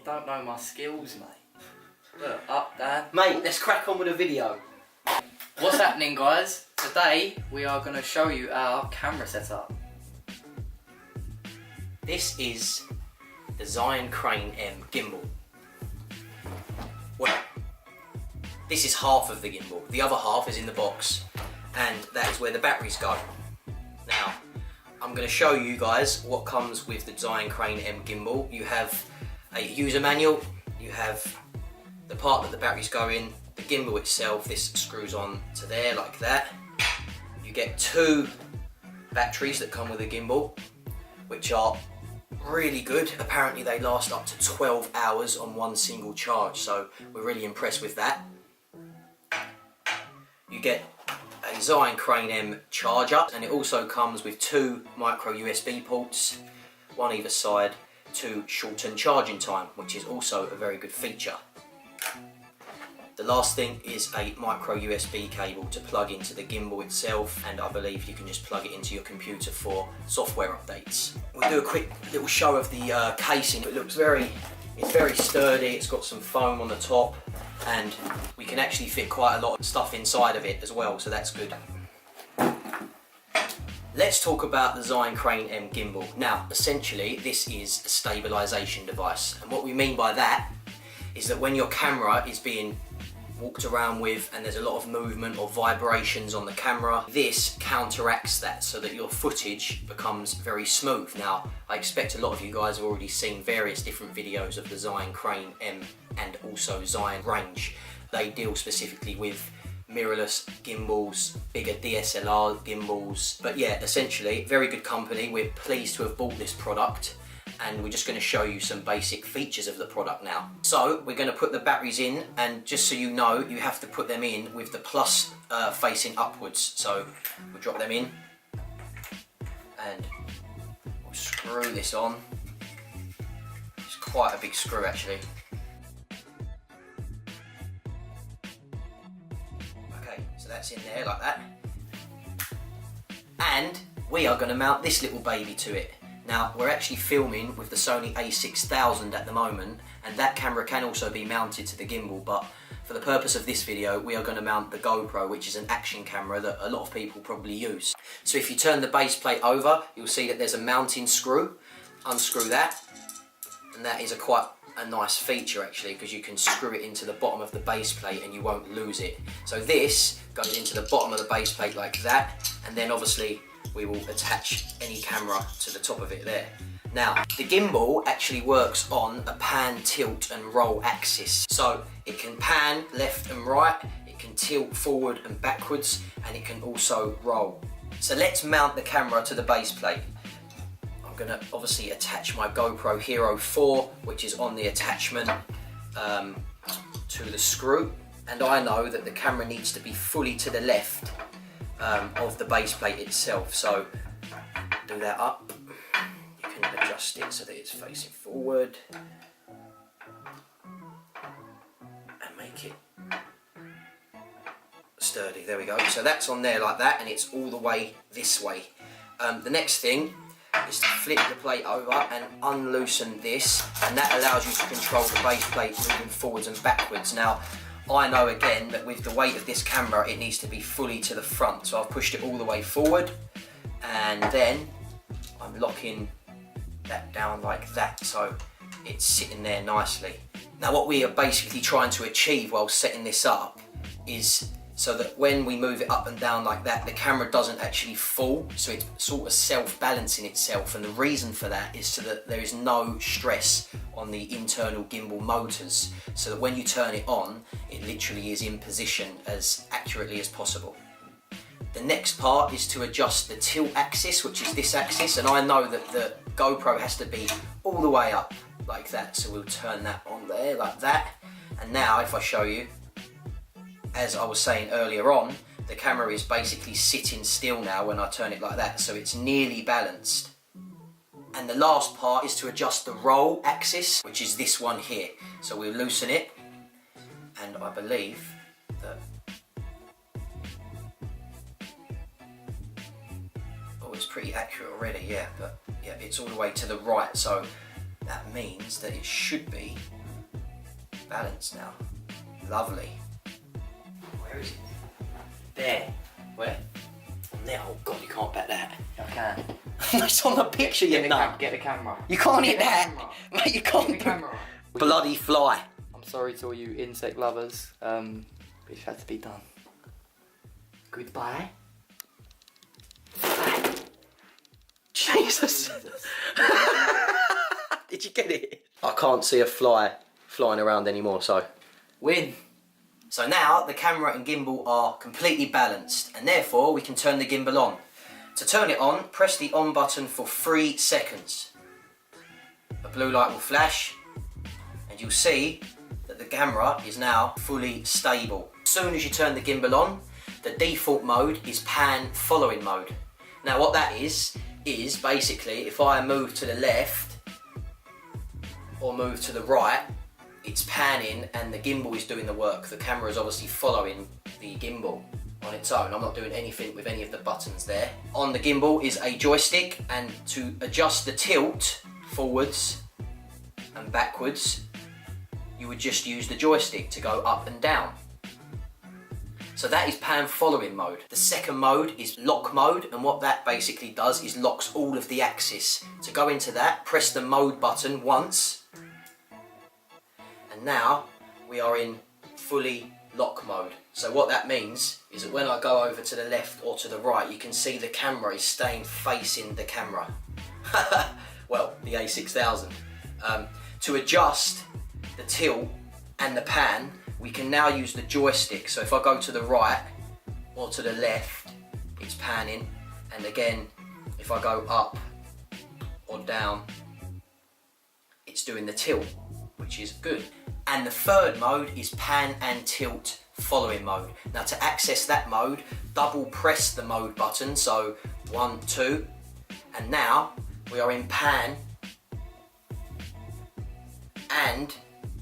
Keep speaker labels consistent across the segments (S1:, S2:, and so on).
S1: You don't know my skills, mate. Look, up, down.
S2: Mate, let's crack on with the video.
S1: What's happening, guys? Today we are going to show you our camera setup.
S2: This is the Zhiyun Crane M gimbal. Well, this is half of the gimbal. The other half is in the box, and that is where the batteries go. Now, I'm going to show you guys what comes with the Zhiyun Crane M gimbal. You have a user manual, you have the part that the batteries go in, the gimbal itself, this screws on to there like that. You get 2 batteries that come with the gimbal, which are really good. Apparently they last up to 12 hours on one single charge, so we're really impressed with that. You get a Zhiyun Crane M charger, and it also comes with 2 micro USB ports, one either side, to shorten charging time, which is also a very good feature. The last thing is a micro USB cable to plug into the gimbal itself, and I believe you can just plug it into your computer for software updates. We'll do a quick little show of the casing. It's very sturdy, it's got some foam on the top, and we can actually fit quite a lot of stuff inside of it as well, so that's good. Let's talk about the Zhiyun Crane M gimbal. Now, essentially, this is a stabilisation device, and what we mean by that is that when your camera is being walked around with and there's a lot of movement or vibrations on the camera, this counteracts that so that your footage becomes very smooth. Now, I expect a lot of you guys have already seen various different videos of the Zhiyun Crane M and also Zhiyun range. They deal specifically with mirrorless gimbals, bigger DSLR gimbals, but yeah, essentially very good company. We're pleased to have bought this product, and we're just going to show you some basic features of the product now. So we're going to put the batteries in, and just so you know, you have to put them in with the plus facing upwards. So we'll drop them in and we'll screw this on. It's quite a big screw actually. Okay, so that's in there like that. And we are going to mount this little baby to it. Now, we're actually filming with the Sony a6000 at the moment, and that camera can also be mounted to the gimbal, but for the purpose of this video, we are going to mount the GoPro, which is an action camera that a lot of people probably use. So if you turn the base plate over, you'll see that there's a mounting screw. Unscrew that, and that is quite a nice feature actually, because you can screw it into the bottom of the base plate and you won't lose it. So this goes into the bottom of the base plate like that, and then obviously we will attach any camera to the top of it there. Now, the gimbal actually works on a pan, tilt and roll axis. So it can pan left and right, it can tilt forward and backwards, and it can also roll. So let's mount the camera to the base plate. I'm gonna obviously attach my GoPro Hero 4, which is on the attachment to the screw. And I know that the camera needs to be fully to the left of the base plate itself, so do that up. You can adjust it so that it's facing forward and make it sturdy. There we go. So that's on there like that, and it's all the way this way. The next thing is to flip the plate over and unloosen this, and that allows you to control the base plate moving forwards and backwards. Now, I know again that with the weight of this camera, it needs to be fully to the front, so I've pushed it all the way forward, and then I'm locking that down like that, so it's sitting there nicely. Now, what we are basically trying to achieve while setting this up is so that when we move it up and down like that, the camera doesn't actually fall, so it's sort of self-balancing itself, and the reason for that is so that there is no stress on the internal gimbal motors, so that when you turn it on, it literally is in position as accurately as possible. The next part is to adjust the tilt axis, which is this axis, and I know that the GoPro has to be all the way up like that, so we'll turn that on there like that. And now if I show you, as I was saying earlier on, the camera is basically sitting still now when I turn it like that, so it's nearly balanced. And the last part is to adjust the roll axis, which is this one here. So we'll loosen it, and I believe that... Oh, it's pretty accurate already, yeah, but yeah, it's all the way to the right, so that means that it should be balanced now. Lovely. Where is it? There.
S1: Where?
S2: There. Oh God, you can't bet that.
S1: I can.
S2: It's on the picture, you know.
S1: Get the camera.
S2: You can't hit
S1: the
S2: that.
S1: camera.
S2: Mate, you can't.
S1: Get the camera.
S2: Bloody fly.
S1: I'm sorry to all you insect lovers. It had to be done. Goodbye.
S2: Jesus. Did you get it? I can't see a fly flying around anymore, so
S1: Win.
S2: So now the camera and gimbal are completely balanced, and therefore we can turn the gimbal on. To turn it on, press the on button for 3 seconds. A blue light will flash, and you'll see that the camera is now fully stable. As soon as you turn the gimbal on, the default mode is pan following mode. Now what that is basically if I move to the left or move to the right, it's panning and the gimbal is doing the work. The camera is obviously following the gimbal on its own. I'm not doing anything with any of the buttons there. On the gimbal is a joystick, and to adjust the tilt forwards and backwards, you would just use the joystick to go up and down. So that is pan following mode. The second mode is lock mode, and what that basically does is locks all of the axis. To go into that, press the mode button once, and now we are in fully lock mode. So what that means is that when I go over to the left or to the right, you can see the camera is staying facing the camera. Well, the A6000. To adjust the tilt and the pan, we can now use the joystick. So if I go to the right or to the left, it's panning, and again if I go up or down, it's doing the tilt, which is good. And the third mode is pan and tilt following mode. Now to access that mode, double press the mode button, so 1, 2, and now we are in pan and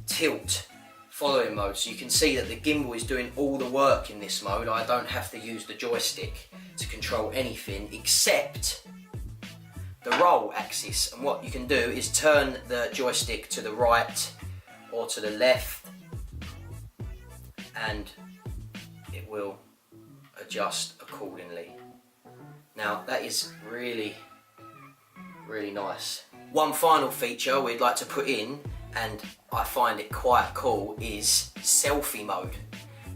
S2: tilt following mode. So you can see that the gimbal is doing all the work in this mode. I don't have to use the joystick to control anything except the roll axis. And what you can do is turn the joystick to the right or to the left, and it will adjust accordingly. Now that is really, really nice. One final feature we'd like to put in, and I find it quite cool, is selfie mode.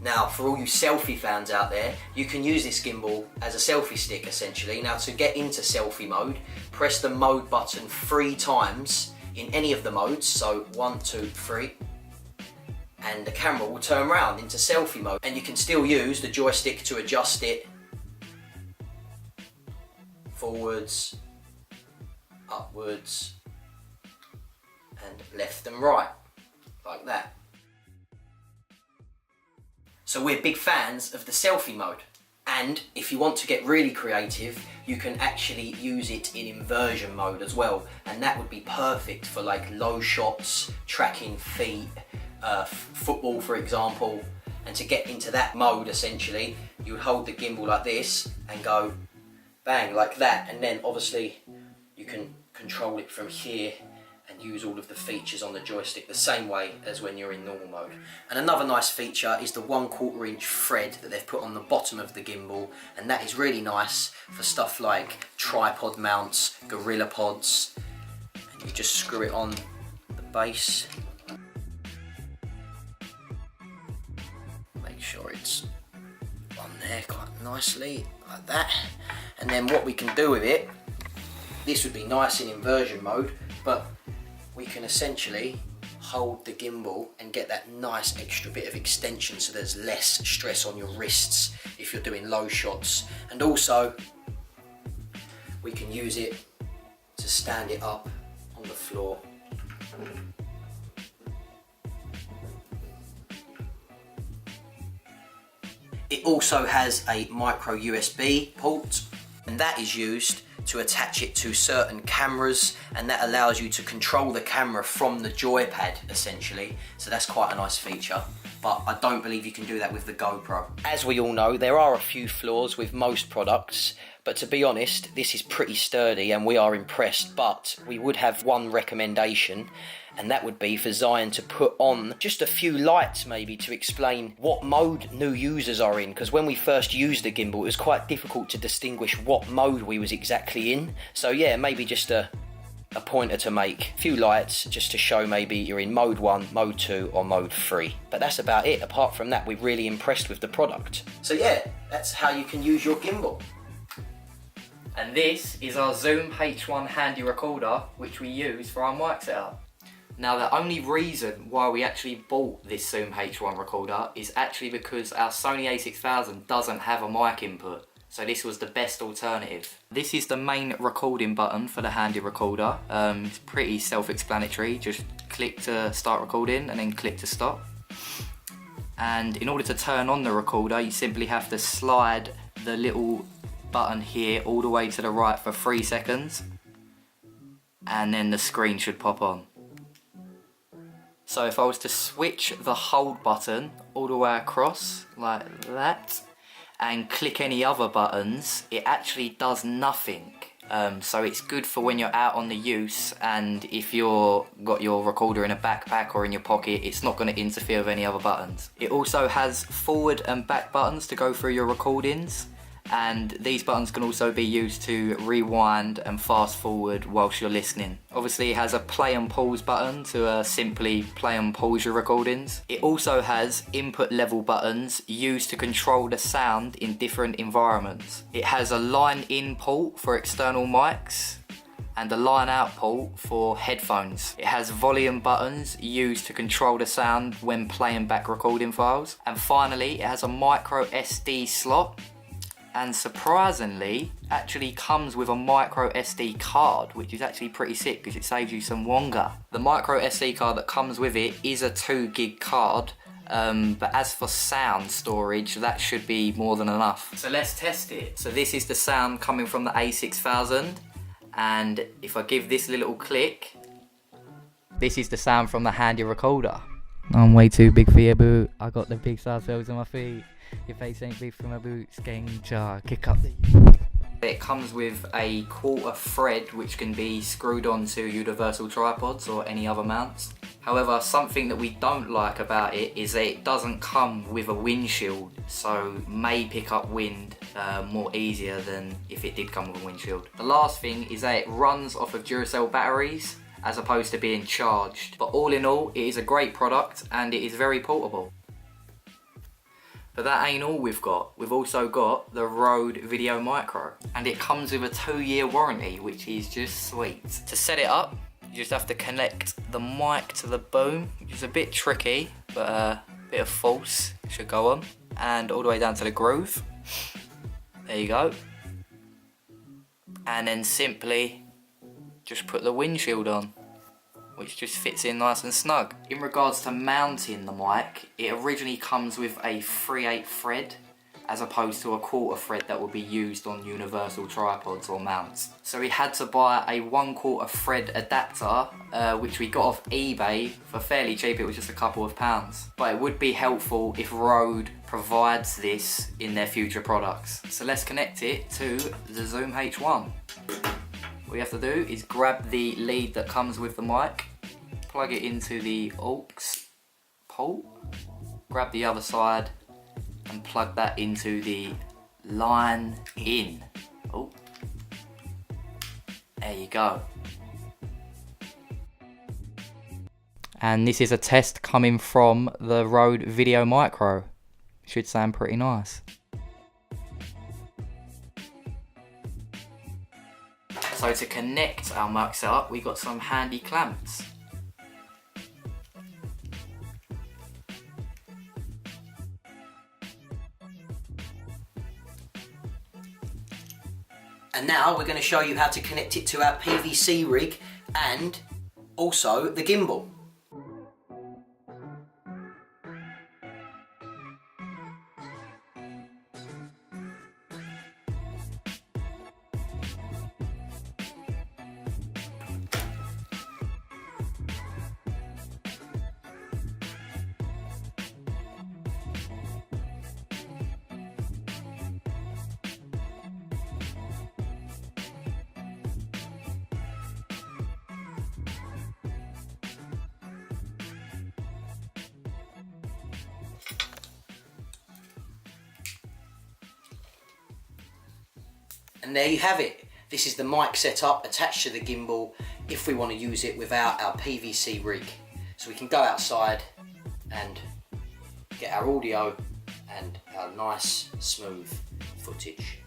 S2: Now for all you selfie fans out there, you can use this gimbal as a selfie stick essentially. Now to get into selfie mode, press the mode button 3 times in any of the modes, so 1, 2, 3, and the camera will turn around into selfie mode, and you can still use the joystick to adjust it forwards, upwards, and left and right, like that. So we're big fans of the selfie mode, and if you want to get really creative, you can actually use it in inversion mode as well, and that would be perfect for like low shots, tracking feet, football for example. And to get into that mode essentially, you would hold the gimbal like this and go bang like that, and then obviously you can control it from here and use all of the features on the joystick the same way as when you're in normal mode. And another nice feature is the 1/4 inch thread that they've put on the bottom of the gimbal, and that is really nice for stuff like tripod mounts, gorilla pods, and you just screw it on the base. Make sure it's on there quite nicely, like that. And then what we can do with it, this would be nice in inversion mode, but we can essentially hold the gimbal and get that nice extra bit of extension, so there's less stress on your wrists if you're doing low shots. And also we can use it to stand it up on the floor. It also has a micro USB port, and that is used to attach it to certain cameras, and that allows you to control the camera from the joypad essentially. So that's quite a nice feature, but I don't believe you can do that with the GoPro. As we all know, there are a few flaws with most products, But to be honest, this is pretty sturdy and we are impressed, but we would have one recommendation, and that would be for Zhiyun to put on just a few lights maybe to explain what mode new users are in, because when we first used the gimbal it was quite difficult to distinguish what mode we was exactly in. So yeah, maybe just a pointer to make, a few lights just to show maybe you're in mode 1, mode 2 or mode 3. But that's about it. Apart from that, we're really impressed with the product. So yeah, that's how you can use your gimbal.
S1: And this is our Zoom H1 handy recorder, which we use for our mic setup. Now the only reason why we actually bought this Zoom H1 recorder is actually because our Sony a6000 doesn't have a mic input. So this was the best alternative. This is the main recording button for the handy recorder. It's pretty self-explanatory. Just click to start recording and then click to stop. And in order to turn on the recorder, you simply have to slide the little button here all the way to the right for 3 seconds. And then the screen should pop on. So if I was to switch the hold button all the way across like that, and click any other buttons, it actually does nothing. So it's good for when you're out on the use, and if you're got your recorder in a backpack or in your pocket, it's not going to interfere with any other buttons. It also has forward and back buttons to go through your recordings, and these buttons can also be used to rewind and fast forward whilst you're listening. Obviously it has a play and pause button to simply play and pause your recordings. It also has input level buttons used to control the sound in different environments. It has a line in port for external mics and a line out port for headphones. It has volume buttons used to control the sound when playing back recording files. And finally it has a micro SD slot, and surprisingly actually comes with a micro SD card, which is actually pretty sick because it saves you some wonga. The micro SD card that comes with it is a 2 gig card, but as for sound storage, that should be more than enough. So let's test it. So this is the sound coming from the A6000, and if I give this a little click, this is the sound from the handy recorder. I'm way too big for your boot. I got the big size soles on my feet. Your face ain't big for my boots, gang jar, kick up the... It comes with a 1/4 thread which can be screwed onto universal tripods or any other mounts. However, something that we don't like about it is that it doesn't come with a windshield, so may pick up wind more easier than if it did come with a windshield. The last thing is that it runs off of Duracell batteries as opposed to being charged. But all in all, it is a great product and it is very portable. But that ain't all we've got. We've also got the Rode Videomicro, and it comes with a 2-year warranty, which is just sweet. To set it up, you just have to connect the mic to the boom, which is a bit tricky, but a bit of force should go on, and all the way down to the groove. There you go. And then simply just put the windshield on, which just fits in nice and snug. In regards to mounting the mic, it originally comes with a 3/8 thread as opposed to a 1/4 thread that would be used on universal tripods or mounts. So we had to buy a 1/4 thread adapter, which we got off eBay for fairly cheap. It was just a couple of pounds. But it would be helpful if Rode provides this in their future products. So let's connect it to the Zoom H1. What you have to do is grab the lead that comes with the mic, plug it into the aux port, grab the other side and plug that into the line in. Oh, there you go. And this is a test coming from the Rode Videomicro. Should sound pretty nice. So to connect our mic setup, we got some handy clamps.
S2: And now we're going to show you how to connect it to our PVC rig and also the gimbal. And there you have it. This is the mic setup attached to the gimbal if we want to use it without our PVC rig. So we can go outside and get our audio and our nice smooth footage.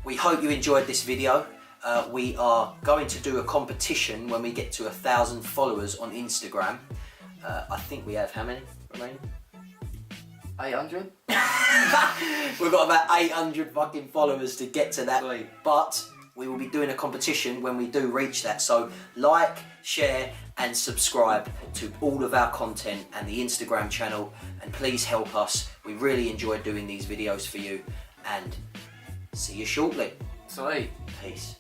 S2: We hope you enjoyed this video. We are going to do a competition when we get to 1,000 followers on Instagram. I think we have how many remaining?
S1: 800?
S2: We've got about 800 fucking followers to get to that.
S1: Sweet.
S2: But we will be doing a competition when we do reach that. So like, share and subscribe to all of our content and the Instagram channel, and please help us. We really enjoy doing these videos for you, and see you shortly.
S1: Sweet.
S2: Peace.